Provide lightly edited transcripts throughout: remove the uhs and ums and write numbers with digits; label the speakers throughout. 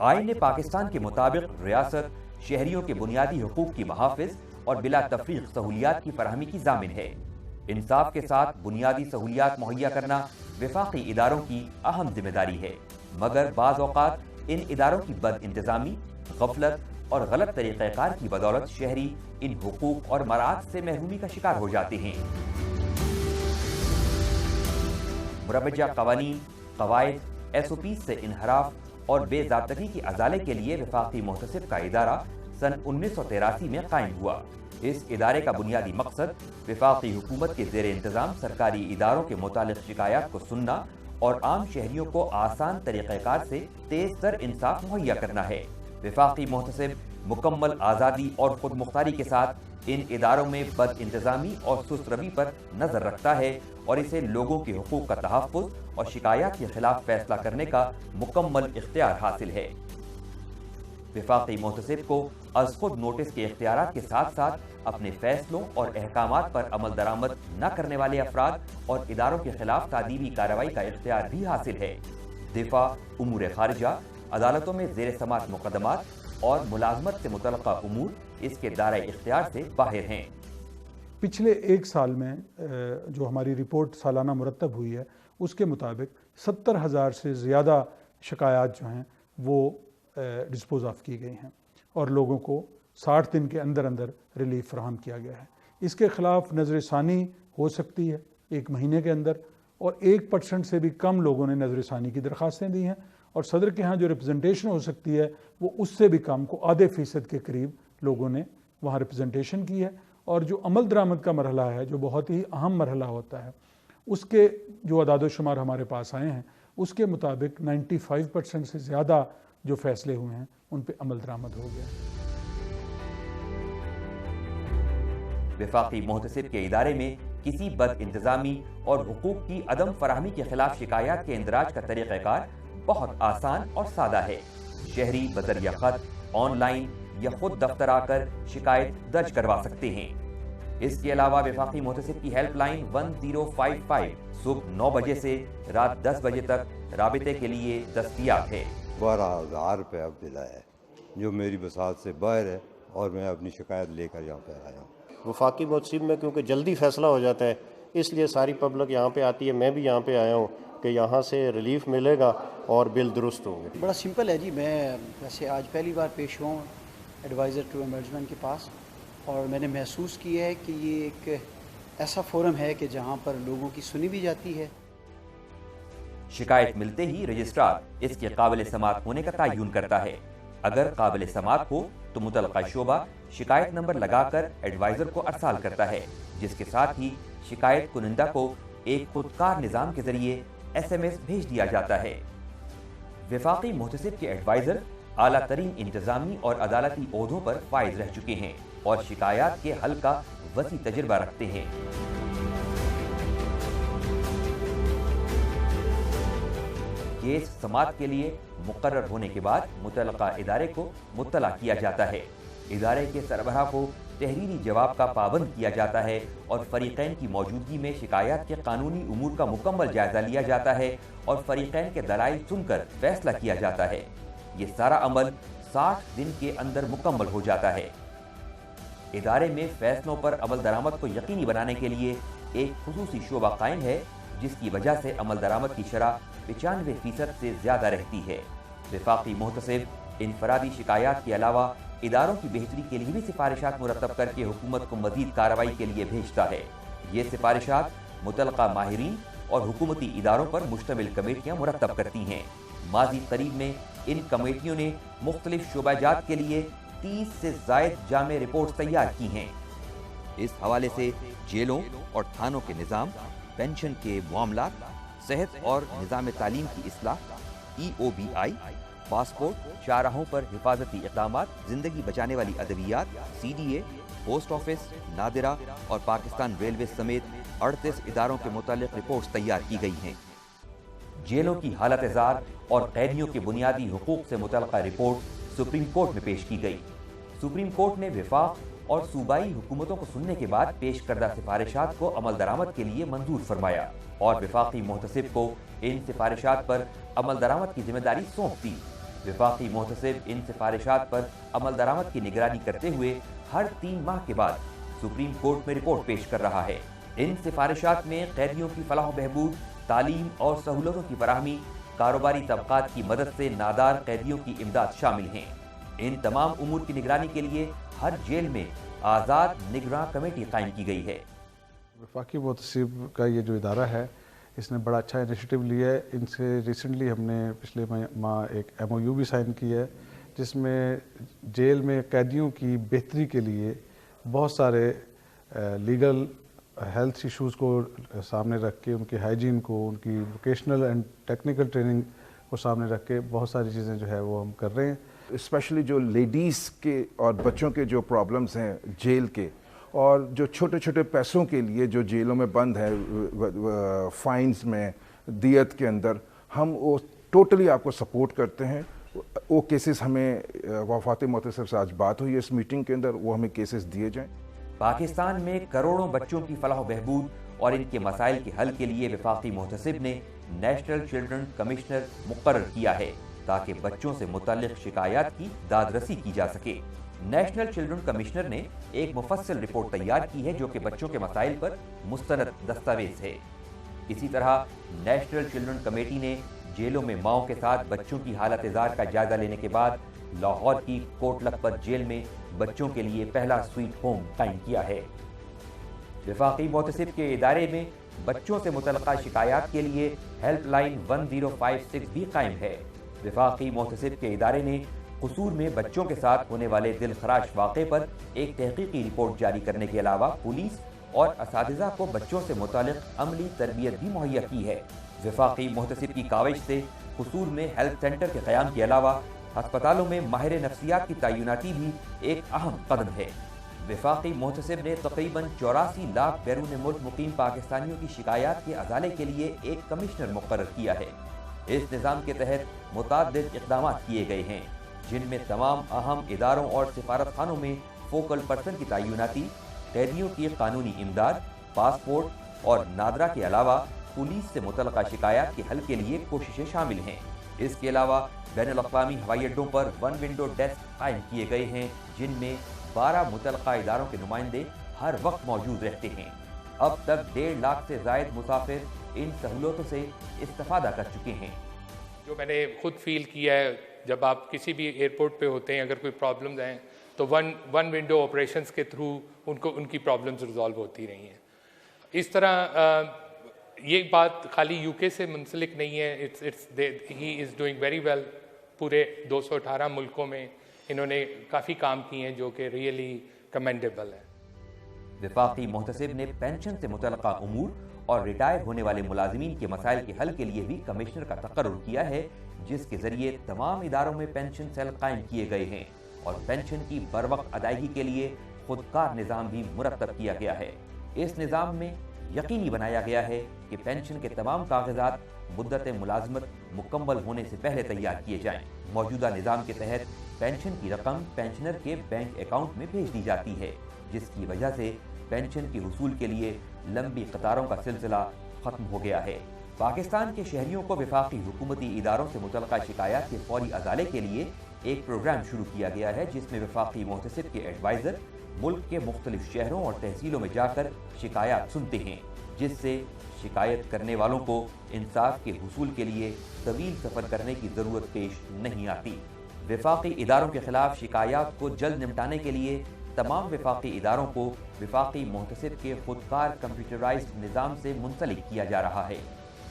Speaker 1: آئین پاکستان کے مطابق ریاست شہریوں کے بنیادی حقوق کی محافظ اور بلا تفریق سہولیات کی فراہمی کی ضامن ہے۔ انصاف کے ساتھ بنیادی سہولیات مہیا کرنا وفاقی اداروں کی اہم ذمہ داری ہے، مگر بعض اوقات ان اداروں کی بد انتظامی، غفلت اور غلط طریقہ کار کی بدولت شہری ان حقوق اور مراعات سے محرومی کا شکار ہو جاتے ہیں۔ مروجہ قوانین، قواعد، ایس او پیز سے انحراف اور بے ضابطگی کی ازالے کے لیے وفاقی محتسب کا ادارہ سن 1983 میں قائم ہوا۔ اس ادارے کا بنیادی مقصد وفاقی حکومت کے زیر انتظام سرکاری اداروں کے متعلق شکایات کو سننا اور عام شہریوں کو آسان طریقہ کار سے تیز تر انصاف مہیا کرنا ہے۔ وفاقی محتسب مکمل آزادی اور خود مختاری کے ساتھ ان اداروں میں بد انتظامی اور سست روی پر نظر رکھتا ہے اور اسے لوگوں کے حقوق کا تحفظ اور شکایات کے خلاف فیصلہ کرنے کا مکمل اختیار حاصل ہے۔ وفاقی محتسب کو از خود نوٹس کے اختیارات کے ساتھ ساتھ اپنے فیصلوں اور احکامات پر عمل درآمد نہ کرنے والے افراد اور اداروں کے خلاف تادیبی کارروائی کا اختیار بھی حاصل ہے۔ دفاع، امور خارجہ، عدالتوں میں زیر سماعت مقدمات اور ملازمت سے متعلقہ امور اس کے دائرہ اختیار سے باہر ہیں۔
Speaker 2: پچھلے ایک سال میں جو ہماری رپورٹ سالانہ مرتب ہوئی ہے اس کے مطابق 70,000 سے زیادہ شکایات جو ہیں وہ ڈسپوز آف کی گئی ہیں اور لوگوں کو 60 دن کے اندر اندر ریلیف فراہم کیا گیا ہے۔ اس کے خلاف نظر ثانی ہو سکتی ہے 1 مہینے کے اندر، اور 1% سے بھی کم لوگوں نے نظر ثانی کی درخواستیں دی ہیں، اور صدر کے ہاں جو ریپرزنٹیشن ہو سکتی ہے وہ اس سے بھی کم کو آدھے فیصد کے قریب لوگوں نے وہاں ریپرزنٹیشن کی ہے۔ اور جو عمل درآمد کا مرحلہ ہے جو بہت ہی اہم مرحلہ ہوتا ہے، اس کے جو اعداد و شمار ہمارے پاس آئے ہیں اس کے مطابق 95% سے زیادہ جو فیصلے ہوئے ہیں ان پہ عمل درآمد ہو گیا۔
Speaker 1: وفاقی محتسب کے ادارے میں کسی بد انتظامی اور حقوق کی عدم فراہمی کے خلاف شکایات کے اندراج کا طریقہ کار بہت آسان اور سادہ ہے۔ شہری بذریعہ خط، آن لائن یا خود دفتر آ کر شکایت درج کروا سکتے ہیں۔ اس کے علاوہ وفاقی محتسب کی ہیلپ لائن 1055 صبح 9 بجے سے رات 10 بجے تک رابطے کے لیے دستیاب ہے۔
Speaker 3: 12,000 روپے اب بل ہے جو میری بساط سے باہر ہے اور میں اپنی شکایت لے کر یہاں پہ آیا ہوں۔
Speaker 4: وفاقی محتسب میں کیونکہ جلدی فیصلہ ہو جاتا ہے اس لیے ساری پبلک یہاں پہ آتی ہے، میں بھی یہاں پہ آیا ہوں کہ یہاں سے ریلیف ملے گا اور بل درست ہوں گے۔
Speaker 5: بڑا سمپل ہے جی، میں ویسے آج پہلی بار پیش ہوا ہوں ایڈوائزر ٹو امبیڈسمنٹ کے پاس، اور میں نے محسوس کیا ہے کہ یہ ایک ایسا فورم ہے کہ جہاں پر لوگوں کی سنی بھی جاتی ہے۔
Speaker 1: شکایت ملتے ہی رجسٹرار اس کے قابل سماعت ہونے کا تعین کرتا ہے۔ اگر قابل سماعت ہو تو متعلقہ شعبہ شکایت نمبر لگا کر ایڈوائزر کو ارسال کرتا ہے، جس کے ساتھ ہی شکایت کنندہ کو ایک خودکار نظام کے ذریعے SMS بھیج دیا جاتا ہے۔ وفاقی محتسب کے ایڈوائزر اعلیٰ ترین انتظامی اور عدالتی عہدوں پر فائز رہ چکے ہیں اور شکایات کے حل کا وسیع تجربہ رکھتے ہیں۔ کیس سماعت کے لیے مقرر ہونے کے بعد متعلقہ ادارے کو مطلع کیا جاتا ہے۔ ادارے کے سربراہ کو تحریری جواب کا پابند کیا جاتا ہے اور فریقین کی موجودگی میں شکایات کے قانونی امور کا مکمل جائزہ لیا جاتا ہے اور فریقین کے دلائل سن کر فیصلہ کیا جاتا ہے۔ یہ سارا عمل 60 دن کے اندر مکمل ہو جاتا ہے۔ ادارے میں فیصلوں پر عمل درآمد کو یقینی بنانے کے لیے ایک خصوصی شعبہ قائم ہے جس کی وجہ سے عمل درآمد کی شرح 95% سے زیادہ رہتی ہے۔ وفاقی محتسب انفرادی شکایات کے علاوہ اداروں کی بہتری کے لیے بھی سفارشات مرتب کر کے حکومت کو مزید کارروائی کے لیے بھیجتا ہے۔ یہ سفارشات متعلقہ ماہرین اور حکومتی اداروں پر مشتمل کمیٹیاں مرتب کرتی ہیں۔ ماضی قریب میں ان کمیٹیوں نے مختلف شعبہ جات کے لیے 30 سے زائد جامع رپورٹس تیار کی ہیں۔ اس حوالے سے جیلوں اور تھانوں کے نظام، پینشن کے معاملات، صحت اور نظام تعلیم کی اصلاح، EOBI، پاسپورٹ، چاراہوں پر حفاظتی اقدامات، زندگی بچانے والی ادویات، CDA، پوسٹ آفس، نادرہ اور پاکستان ریلوے سمیت 38 اداروں کے متعلق رپورٹس تیار کی گئی ہیں۔ جیلوں کی حالت زار اور قیدیوں کے بنیادی حقوق سے متعلقہ رپورٹ سپریم کورٹ میں پیش کی گئی۔ سپریم کورٹ نے وفاق اور صوبائی حکومتوں کو سننے کے بعد پیش کردہ سفارشات کو عمل درآمد کے لیے منظور فرمایا اور وفاقی محتسب کو ان سفارشات پر عمل درآمد کی ذمہ داری سونپ دی۔ वफाकी मोहतसिब इन सिफारिशात पर अमल दरामद की निगरानी करते हुए हर 3 माह के बाद सुप्रीम कोर्ट में रिपोर्ट पेश कर रहा है। इन सिफारिशात में कैदियों की फलाह बहबूद, तालीम और सहूलतों की फराहमी, कारोबारी तबकात की मदद से नादार कैदियों की इमदाद शामिल हैं। इन तमाम उमूर की निगरानी के लिए हर जेल में आज़ाद निगरान कमेटी कायम की गई है।
Speaker 6: वफाकी मोहतसिब का ये जो इदारा है, इसने बड़ा अच्छा इनिशिएटिव लिया है। इनसे रिसेंटली हमने पिछले माह एक MOU भी साइन किया है, जिसमें जेल में कैदियों की बेहतरी के लिए बहुत सारे लीगल हेल्थ इश्यूज़ को सामने रख के, उनकी हाइजीन को, उनकी वोकेशनल एंड टेक्निकल ट्रेनिंग को सामने रख के बहुत सारी चीज़ें जो है वो हम कर रहे हैं।
Speaker 7: स्पेशली जो लेडीज़ के और बच्चों के जो प्रॉब्लम्स हैं जेल के, और जो छोटे छोटे पैसों के लिए जो जेलों में बंद है, फाइन्स में, दियत के अंदर, हम वो टोटली आपको सपोर्ट करते हैं। वो केसेस हमें वफाकी मोहतसिब से आज बात हुई है इस मीटिंग के अंदर, वो हमें केसेस दिए जाएं।
Speaker 1: पाकिस्तान में करोड़ों बच्चों की फलाह बहबूद और इनके मसाइल के हल के लिए वफाकी मोहतसिब ने नेशनल चिल्ड्रन कमिश्नर मुकर्रर किया है, ताकि बच्चों से मुतल्लिक शिकायत की दादरसी की जा सके। नेशनल चिल्ड्रन कमिश्नर ने एक मुफस्सल रिपोर्ट तैयार की है, जो कि बच्चों के मसाइल पर मुस्तनद दस्तावेज है। इसी तरह नेशनल चिल्ड्रन कमेटी ने जेलों में माओं के साथ बच्चों की हालत ज़ार का जायजा लेने के बाद लाहौर की कोट लखपत जेल में बच्चों के लिए पहला स्वीट होम कायम किया है। वफाकी मोहतसिब के इदारे में बच्चों से मुतल्लिका शिकायत के लिए हेल्पलाइन 1056 भी कायम है। वफाकी मोहतसिब के इदारे ने कसूर में बच्चों के साथ होने वाले दिल खराश वाक़े पर एक तहकीकी रिपोर्ट जारी करने के अलावा पुलिस और असातिज़ा को बच्चों से मुतालिक अमली तरबियत भी मुहैया की है। वफाकी मोहतसिब की काविश से कसूर में हेल्थ सेंटर के क़याम के अलावा अस्पतालों में माहिर नफ्सियात की तैनाती भी एक अहम कदम है। वफाकी मोहतसिब ने तकरीबन 84 लाख बैरून मुल्क मुकीम पाकिस्तानियों की शिकायत के अजाले के लिए एक कमिश्नर मुकर्रर किया है। इस निज़ाम के तहत मुतअद्दिद इक़दाम किए गए हैं, जिनमें तमाम अहम इदारों और सिफारत खानों में फोकल पर्सन की तैनाती, कैदियों की कानूनी इमदाद, पासपोर्ट और नादरा के अलावा पुलिस से मुतल्लिका शिकायत के हल के लिए कोशिशें शामिल हैं। इसके अलावा बैनुल अक़वामी हवाई अड्डों पर 1 विंडो डेस्क कायम किए गए हैं, जिनमें 12 मुतल्लिका इदारों के नुमाइंदे हर वक्त मौजूद रहते हैं। अब तक 1.5 लाख से ज़ायद मुसाफिर इन सहूलतों से इस्तेफादा कर चुके हैं।
Speaker 8: जो मैंने खुद फील किया है, जब आप किसी भी एयरपोर्ट पे होते हैं, अगर कोई प्रॉब्लम्स हैं तो वन विंडो ऑपरेशंस के थ्रू उनकी प्रॉब्लम्स रिजॉल्व होती रही हैं। इस तरह ये बात खाली यूके से मुंसलिक नहीं है, he is doing very well. पूरे 218 मुल्कों में इन्होंने काफ़ी काम किए हैं, जो कि रियली कमेंडेबल है।
Speaker 1: वफाकी मोहतसिब ने पेंशन से मुतल्लिका उमूर और रिटायर होने वाले मुलाजिमीन के मसाइल के हल के लिए भी कमिश्नर का तकर्रुर किया है, जिसके जरिए तमाम इदारों में पेंशन सेल कायम किए गए हैं और पेंशन की बरवक्त अदायगी के लिए खुदकार निज़ाम भी मुरतब किया गया है। इस निज़ाम में यकीनी बनाया गया है कि पेंशन के तमाम कागजात मुद्दत मुलाजमत मुकम्मल होने से पहले तैयार किए जाएं। मौजूदा निज़ाम के तहत पेंशन की रकम पेंशनर के बैंक अकाउंट में भेज दी जाती है, जिसकी वजह से पेंशन के हुसूल के लिए लंबी कतारों का सिलसिला ख़त्म हो गया है। पाकिस्तान के शहरियों को वफाकी हुकूमती इदारों से मुतल्लिका शिकायत के फौरी अजाले के लिए एक प्रोग्राम शुरू किया गया है, जिसमें वफाकी मोहतसिब के एडवाइज़र मुल्क के मुख्तलिफ शहरों और तहसीलों में जाकर शिकायत सुनते हैं, जिससे शिकायत करने वालों को इंसाफ के हुसूल के लिए तवील सफ़र करने की ज़रूरत पेश नहीं आती। वफाकी इदारों के खिलाफ शिकायत को जल्द निपटाने के लिए तमाम वफाकी इदारों को वफाकी मोहतसिब के खुदकार कंप्यूटराइज्ड निज़ाम से मुंसलिक किया जा रहा है,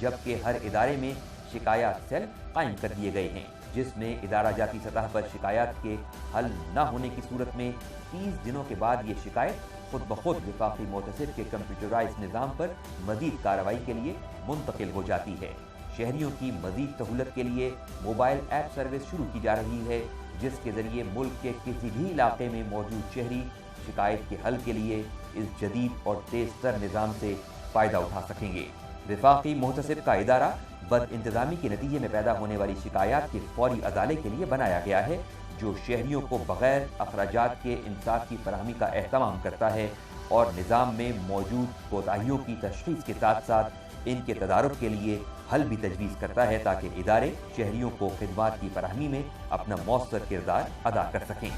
Speaker 1: जबकि हर इदारे में शिकायत सेल कायम कर दिए गए हैं, जिसमें इदारा जाती सतह पर शिकायत के हल न होने की सूरत में 30 दिनों के बाद ये शिकायत खुद ब खुद वफाकी मोहतसिब के कंप्यूटराइज्ड निज़ाम पर मज़ीद कार्रवाई के लिए मुंतकिल हो जाती है। शहरियों की मज़ीद सहूलत के लिए मोबाइल ऐप सर्विस शुरू की जा रही है, जिसके ज़रिए मुल्क के किसी भी इलाके में मौजूद शहरी शिकायत के हल के लिए इस जदीद और तेज़ तर निज़ाम से फ़ायदा उठा सकेंगे। वफाकी मोहतसिब का इदारा बद इंतज़ामी के नतीजे में पैदा होने वाली शिकायत के फौरी अजाले के लिए बनाया गया है, जो शहरियों को बग़ैर अखराजात के इंसाफ की फराहमी का एहतमाम करता है और निज़ाम में मौजूद कोताहियों की तशख़ीस के साथ साथ इनके तदारुक के लिए حل بھی تجویز کرتا ہے تاکہ ادارے شہریوں کو خدمات کی فراہمی میں اپنا مؤثر کردار ادا کر سکیں۔